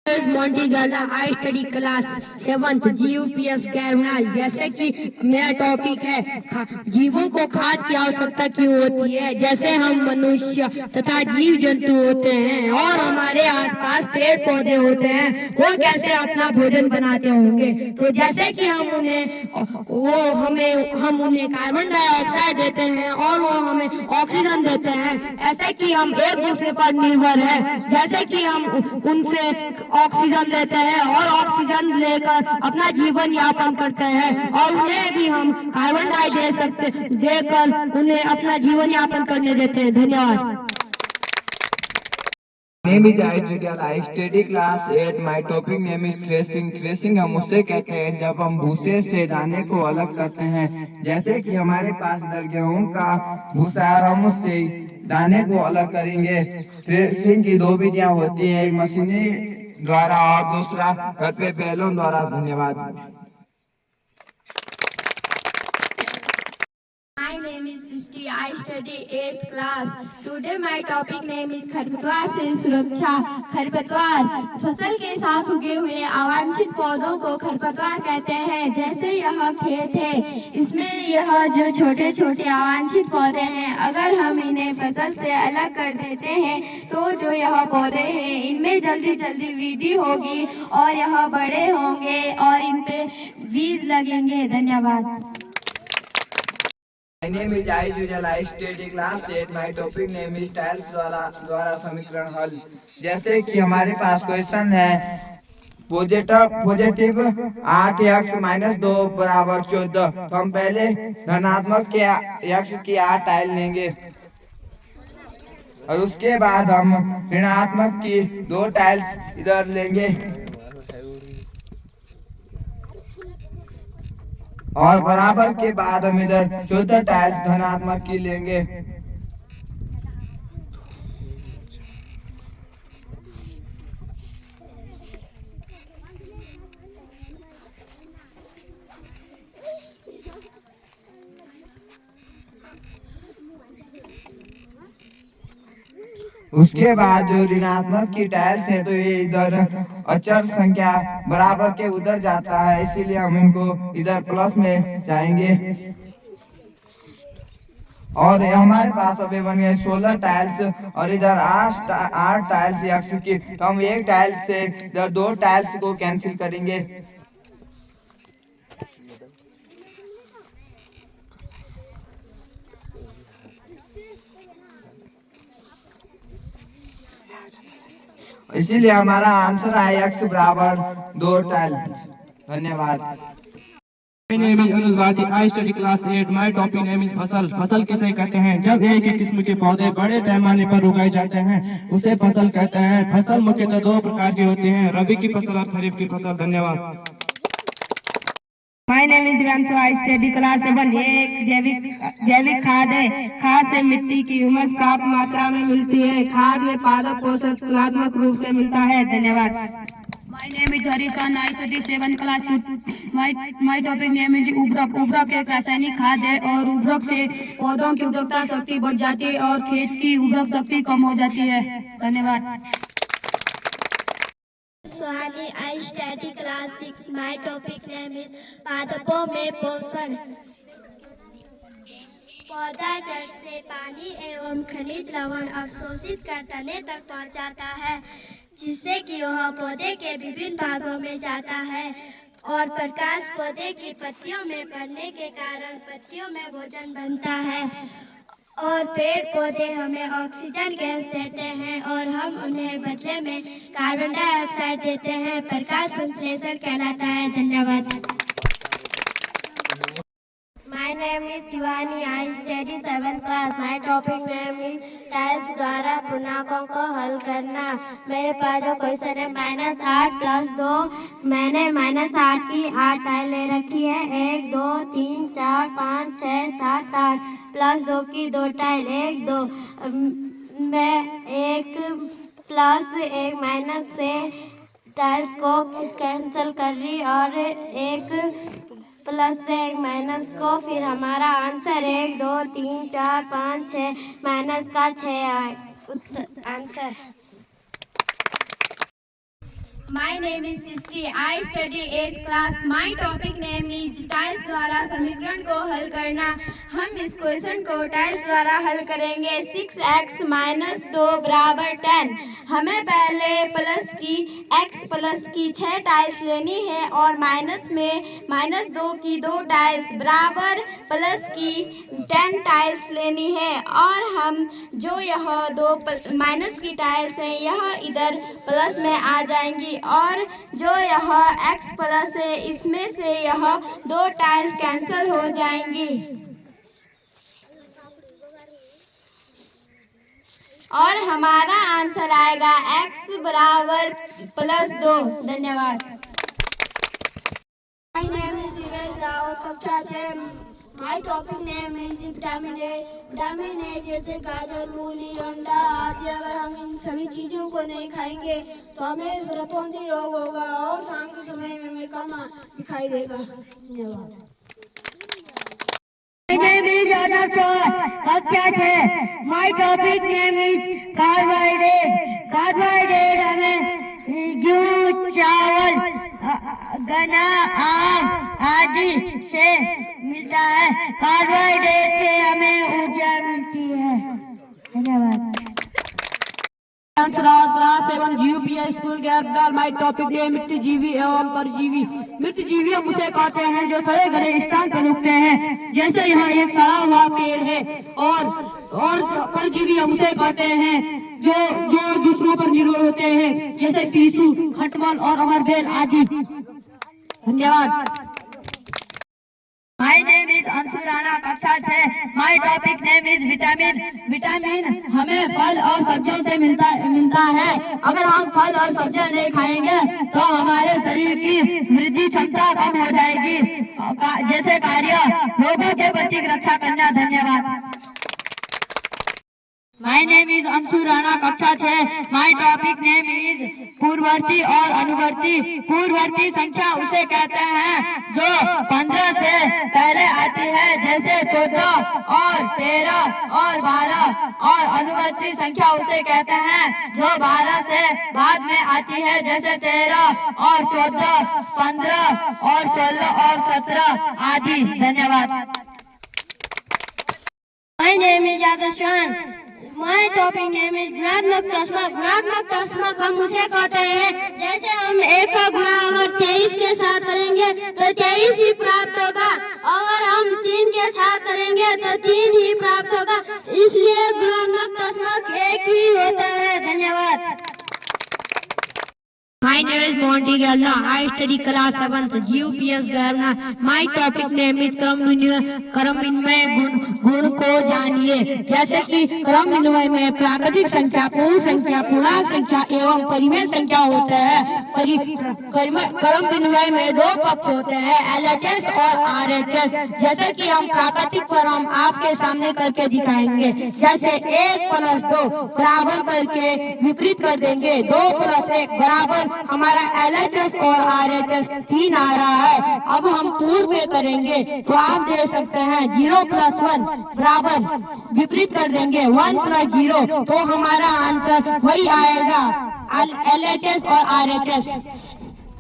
Monty girl I study class 7th GUPS कैरनाल। जैसे कि मेरा टॉपिक है जीवों को खाद की आवश्यकता क्यों होती है। जैसे हम मनुष्य तथा जीव जंतु होते हैं और हमारे आसपास पेड़ पौधे होते हैं, वो कैसे अपना भोजन बनाते होंगे। तो जैसे कि हम उन्हें कार्बन डाइऑक्साइड देते हैं और वो हमें ऑक्सीजन देते हैं। ऐसे कि हम एक दूसरे पर निर्भर है। जैसे कि हम उनसे ऑक्सीजन लेते हैं और ऑक्सीजन लेकर अपना जीवन यापन करते हैं और उन्हें भी हम कार्बन डाइऑक्साइड देकर उन्हें अपना जीवन यापन करने देते हैं। धन्यवाद। Name is Aidrigal. I study class 8. My topic name is threshing. Threshing हम उसे कहते हैं जब हम भूसे से दाने को अलग करते हैं। जैसे कि हमारे पास इधर गेहूं का भूसा है और हम उससे दाने को अलग करेंगे। थ्रेशिंग की दो विधियां होती हैं, एक मशीनी द्वारा और दूसरा घर पे बैलों द्वारा। धन्यवाद। My name is Srishti. I study 8th class. Today my topic name is खरपतवार से सुरक्षा। खरपतवार फसल के साथ उगे हुए अवांछित पौधों को खरपतवार कहते हैं। जैसे यह खेत है, इसमें यह जो छोटे छोटे अवांछित पौधे हैं, अगर हम इन्हें फसल से अलग कर देते हैं तो जो यह पौधे हैं इनमें जल्दी जल्दी वृद्धि होगी और यह बड़े होंगे और इन पे बीज लगेंगे। धन्यवाद। My name is Aidrigal. I study class 8. My topic name is tiles द्वारा समीकरण हल। जैसे कि हमारे पास क्वेश्चन है पॉजिटिव 8x - 2 = 14। तो हम पहले धनात्मक के x की 8 टाइल लेंगे और उसके बाद हम ऋणात्मक की 2 टाइल्स इधर लेंगे और बराबर के बाद हम इधर 14 टाइल्स धनात्मक की लेंगे। उसके बाद जो ऋणात्मक की टाइल्स है तो ये इधर अचर संख्या बराबर के उधर जाता है, इसीलिए हम इनको इधर प्लस में जाएंगे। और हमारे पास अभी बन गए 16 टाइल्स और इधर 8 टाइल्स एक्स की। तो हम एक टाइल से इधर 2 टाइल्स को कैंसिल करेंगे। इसीलिए हमारा आंसर है x बराबर 2 टाइल्स। धन्यवाद। My name is Anuj Bharti. I study class 8. My topic name is फसल। फसल किसे कहते हैं जब एक ही किस्म के पौधे बड़े पैमाने पर उगाए जाते हैं, उसे फसल कहते हैं। फसल मुख्यतः 2 प्रकार की होती हैं, रबी की फसल और खरीफ की फसल। धन्यवाद। My name is Divyansu. I study class 7. ये एक जैविक खाद है। खाद से मिट्टी की हुमस प्राप्त मात्रा में मिलती है। खाद में पादप पोषक तुलनात्मक रूप से मिलता है। धन्यवाद। My name is Harish Khan. I study 7th class. My topic name is उर्वरक। उर्वरक एक रासायनिक खाद है और उर्वरक से पौधों की उर्वरकता शक्ति बढ़ जाती है और खेत की उर्वरक शक्ति कम हो जाती है। धन्यवाद। Swani, I study class 6. My topic name is पादपों में पोषण। पौधा जड़ से पानी एवं खनिज लवण अवशोषित कर तने तक पहुंचाता है, जिससे कि वह पौधे के विभिन्न भागों में जाता है और प्रकाश पौधे की पत्तियों में पड़ने के कारण पत्तियों में भोजन बनता है और पेड़ पौधे हमें ऑक्सीजन गैस देते हैं और हम उन्हें बदले में कार्बन डाइऑक्साइड देते हैं। प्रकाश संश्लेषण कहलाता है। धन्यवाद। My name is Shivani. I study 7th class. My topic name is tiles द्वारा पूर्णांकों को हल करना। मेरे पास जो क्वेश्चन है -8 + 2। मैंने -8 की 8 टाइल ले रखी है। 1 2 3 4 5 6 7 8 + 2 की 2 टाइल 1 2। मैं 1 प्लस 1 माइनस से टाइल्स को कैंसिल कर रही और 1 प्लस से 1 माइनस को, फिर हमारा आंसर 1 2 3 4 5 6 माइनस का 6 आए। Answer My name is Sisti. I study 8th class. My topic name is tiles द्वारा समीकरण को हल करना। हम इस क्वेश्चन को टाइल्स द्वारा हल करेंगे। 6x - 2 बराबर 10। हमें पहले x प्लस की 6 टाइल्स लेनी है और माइनस में -2 की 2 टाइल्स बराबर प्लस की 10 टाइल्स लेनी है। और हम जो यह 2 माइनस की टाइल्स हैं यह इधर प्लस में आ जाएंगी और जो यह x प्लस है इसमें से यह 2 टाइल्स कैंसिल हो जाएंगी और हमारा आंसर आएगा x बराबर +2। धन्यवाद। My name is Divesh Rao, कक्षा 6। My topic name is vitamin A. Vitamin A जैसे गाजर, मूली, अंडा आदि अगर हम इन सभी चीजों को नहीं खाएंगे तो हमें जरूरतमंदी रोग होगा और शाम के समय में हमें कम दिखाई देगा। धन्यवाद। My name is Adasar, कक्षा 6। My topic name is carbohydrate। Carbohydrate हमें गेहूं, चावल, गन्ना, आम आदि से मिलता है। कार्बोहाइड्रेट से हमें ऊर्जा मिलती है। धन्यवाद। क्लास 7 GUPS स्कूल के अंदर माय टॉपिक है मित्रजीवी एवं परजीवी। मित्रजीवी हम उसे कहते हैं जो सड़े गले स्थान पर उगते हैं, जैसे यहाँ एक सड़ा हुआ पेड़ है। और परजीवी हम उसे कहते हैं जो दूसरों पर निर्भर होते हैं, जैसे पीसू, खटमल और अमरबेल आदि। धन्यवाद। My name is Anshu Rana, कक्षा 6। My topic name is vitamin. Vitamin हमें फल और सब्जियों से मिलता है। अगर हम फल और सब्जियां नहीं खाएंगे तो हमारे शरीर की वृद्धि क्षमता कम हो जाएगी, जैसे कार्य रोगों के प्रति रक्षा करना। धन्यवाद। My name is Anshu Rana, कक्षा 6। My topic name is पूर्ववर्ती और अनुवर्ती। पूर्ववर्ती संख्या उसे कहते हैं जो 15 से पहले आती है, जैसे 14 और 13 और 12। और अनुवर्ती संख्या उसे कहते हैं जो 12 से बाद में आती है, जैसे 13 और 14, 15 और 16 और 17 आदि। धन्यवाद। My name is Adarsh। My topic name is गुणात्मक दशमलव। गुणात्मक दशमलव हम उसे कहते हैं जैसे हम 1 का गुणा अगर 23 के साथ करेंगे तो 23 ही प्राप्त होगा, अगर हम 3 के साथ करेंगे तो 3 ही प्राप्त होगा, इसलिए गुणात्मक दशमलव 1 ही होता है। धन्यवाद। My name is Monty Galna. I study class 7th GUPS Garna. My topic name is क्रम विनिमय गुण को जानिए। जैसे कि क्रम विनिमय में प्राकृतिक संख्या, पूर्ण संख्या, पूर्णांक संख्या एवं परिमेय संख्या होते हैं। क्रम विनिमय में 2 पक्ष होते हैं, LHS और RHS। जैसे कि हम प्राकृतिक पर हम आपके सामने करके दिखाएंगे, जैसे 1 + 2 बराबर करके विपरीत कर देंगे। 2 + 1 बराबर हमारा LHS और RHS 3 आ रहा है। अब हम पूर्ण पे करेंगे तो आप देख सकते हैं 0 + 1 बराबर विपरीत कर देंगे 1 + 0, तो हमारा आंसर वही आएगा LHS और RHS।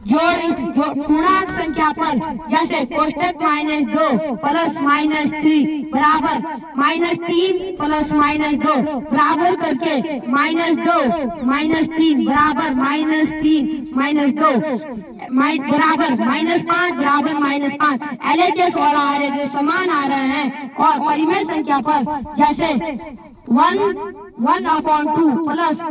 पूर्णांक संख्या पर जैसे कोष्टक -2 + -3 बराबर -3 + -2 बराबर करके -2 -3 बराबर -3 -2 बराबर -5 बराबर -5। LHS और RHS समान आ रहे हैं। और परिमेय संख्या पर जैसे 1/2 +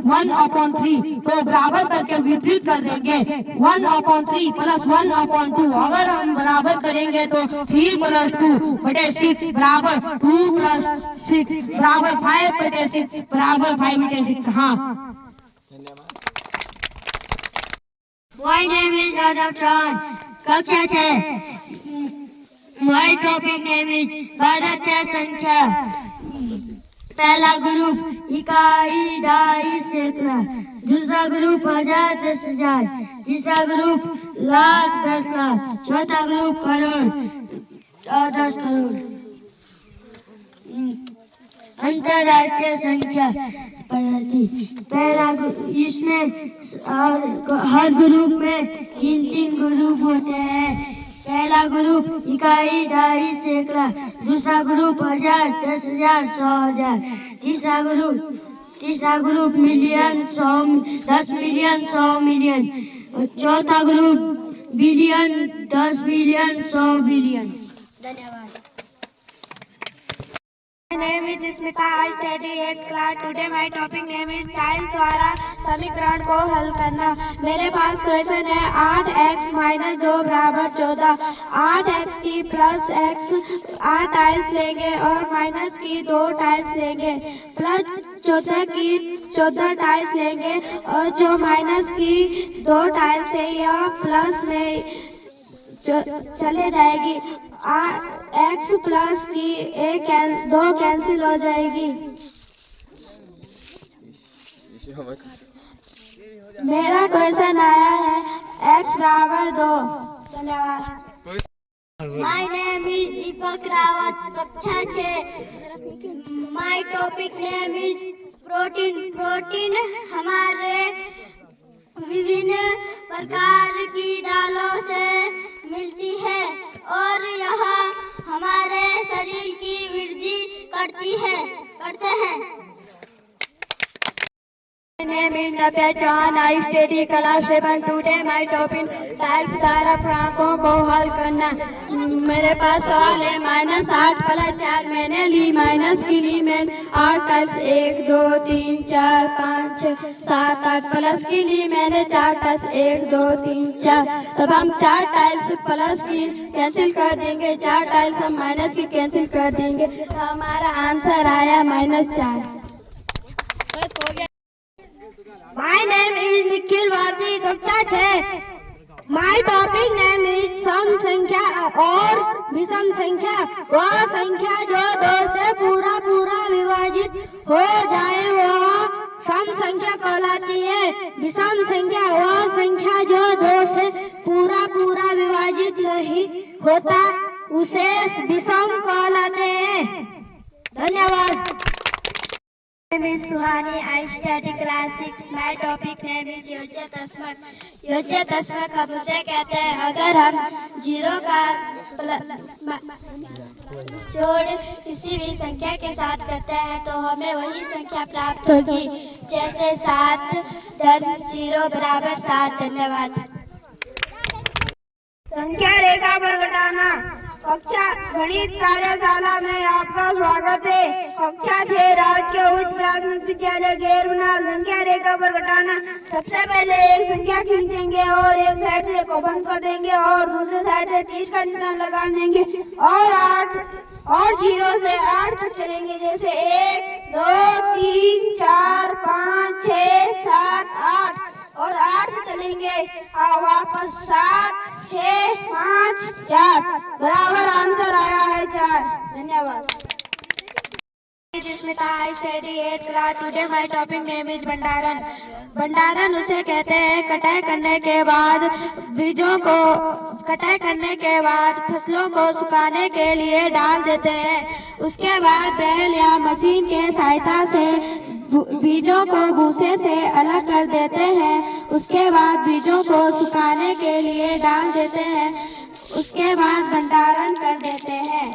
1/3 तो बराबर करके विपरीत कर देंगे 1/3 + 1/2। अगर हम बराबर करेंगे तो 3 + 2/6 बराबर 2 + 6 बराबर 5/6 बराबर 5/6। हाँ। My name is Adashan, कक्षा 6। My topic name is भारतीय संख्या। पहला ग्रुप इकाई, ढाई, सैकड़ा। दूसरा ग्रुप 1000, 10,000। तीसरा ग्रुप लाख, 10 लाख। चौथा ग्रुप करोड़, 10 करोड़। अंतरराष्ट्रीय संख्या। पढ़ती। इसमें हर ग्रुप में 3 ग्रुप होते हैं। पहला ग्रुप इकाई, दहाई, सैकड़ा। दूसरा ग्रुप 1000, 10,000, 100,000। तीसरा ग्रुप मिलियन, 10 मिलियन, 100 मिलियन। और चौथा ग्रुप बिलियन, 10 बिलियन, 100 बिलियन। धन्यवाद। My name is Smita. I study 8th class. Today my topic name is tile द्वारा समीकरण को हल करना। मेरे पास क्वेश्चन है 8x माइनस 2 बराबर 14। 8x की प्लस x 8 टाइल्स लेंगे और माइनस की 2 टाइल्स लेंगे, प्लस 14 की 14 टाइल्स लेंगे और जो माइनस की 2 टाइल्स है यह प्लस में चले जाएगी। x प्लस की 2 कैंसिल हो जाएगी। मेरा क्वेश्चन आया है x बराबर 2। धन्यवाद। My name is Deepak Rawat, कक्षा 6। My topic name is protein. Protein हमारे विभिन्न प्रकार की दालों से मिलती है और यह हमारे शरीर की वृद्धि करते हैं। My name is Navya Chauhan. I study class 7. Today my topic tiles द्वारा पूर्णांकों को हल करना। मेरे पास सवाल है -8 + 4। मैंने ली माइनस की ली मैंने 8 टाइल्स 1 2 3 4 5 6 7 8। प्लस की ली मैंने 4 टाइल्स 1 2 3 4। तब हम 4 टाइल्स प्लस की कैंसिल कर देंगे, 4 टाइल्स हम माइनस की कैंसिल कर देंगे, तो हमारा आंसर आया -4। My name is Nikhil Bharti, कक्षा 6। My topic name is सम संख्या और विषम संख्या। वह संख्या जो 2 से पूरा विभाजित हो जाए वह सम संख्या कहलाती है। विषम संख्या वह संख्या जो 2 से पूरा विभाजित नहीं होता उसे विषम कहलाते हैं। धन्यवाद। My name is Suhani. I study class 6. My topic name is योज्य तस्मक। योज्य तस्मक हम उसे कहते हैं अगर हम 0 का जोड़ किसी भी संख्या के साथ करते हैं तो हमें वही संख्या प्राप्त होगी, जैसे 7 धन 0 बराबर 7। धन्यवाद। संख्या रेखा पर घटाना। कक्षा गणित कार्यशाला में आपका स्वागत है। कक्षा 6 राज्य उच्च प्राथमिक विद्यालय गैरमुनार। संख्या रेखा पर घटाना। सबसे पहले एक संख्या खींचेंगे और एक साइड से को बंद कर देंगे और दूसरे साइड से 30 का निशान लगा देंगे और 8 और 0 से 8 तक चलेंगे, जैसे 1 2 3 4 5 6 7 8 और 8 से चलेंगे वापस 7 6 5 4 बराबर आंसर आया है 4। धन्यवाद। Smita. I study 8th class. Today my topic name is भंडारण। भंडारण उसे कहते हैं कटाई करने के बाद फसलों को सुखाने के लिए डाल देते हैं। उसके बाद बैल या मशीन के सहायता से बीजों को भूसे से अलग कर देते हैं। उसके बाद बीजों को सुखाने के लिए डाल देते हैं। उसके बाद भंडारण कर देते हैं।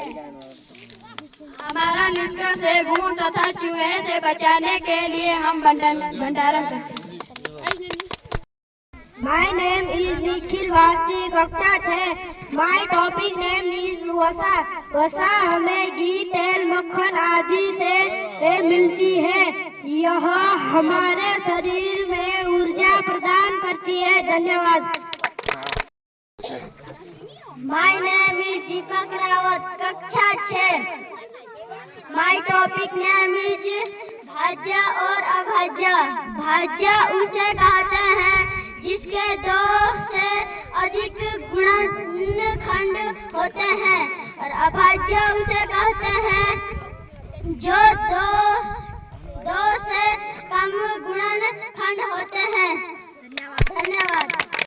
हमारा मित्र से गुण तथा चूहे से बचाने के लिए हम भंडारण करते हैं। My name is Nikhil Bharti, कक्षा 6। My topic name is वसा। वसा हमें घी, तेल, मक्खन आदि से मिलती है। यह हमारे शरीर में ऊर्जा प्रदान करती है। धन्यवाद। My name is Deepak Rawat, कक्षा 6। My topic name is भाज्य और अभाज्य। भाज्य उसे कहते हैं जिसके 2 से अधिक गुणनखंड होते हैं और अभाज्य उसे कहते हैं जो 2 से कम गुणनखंड होते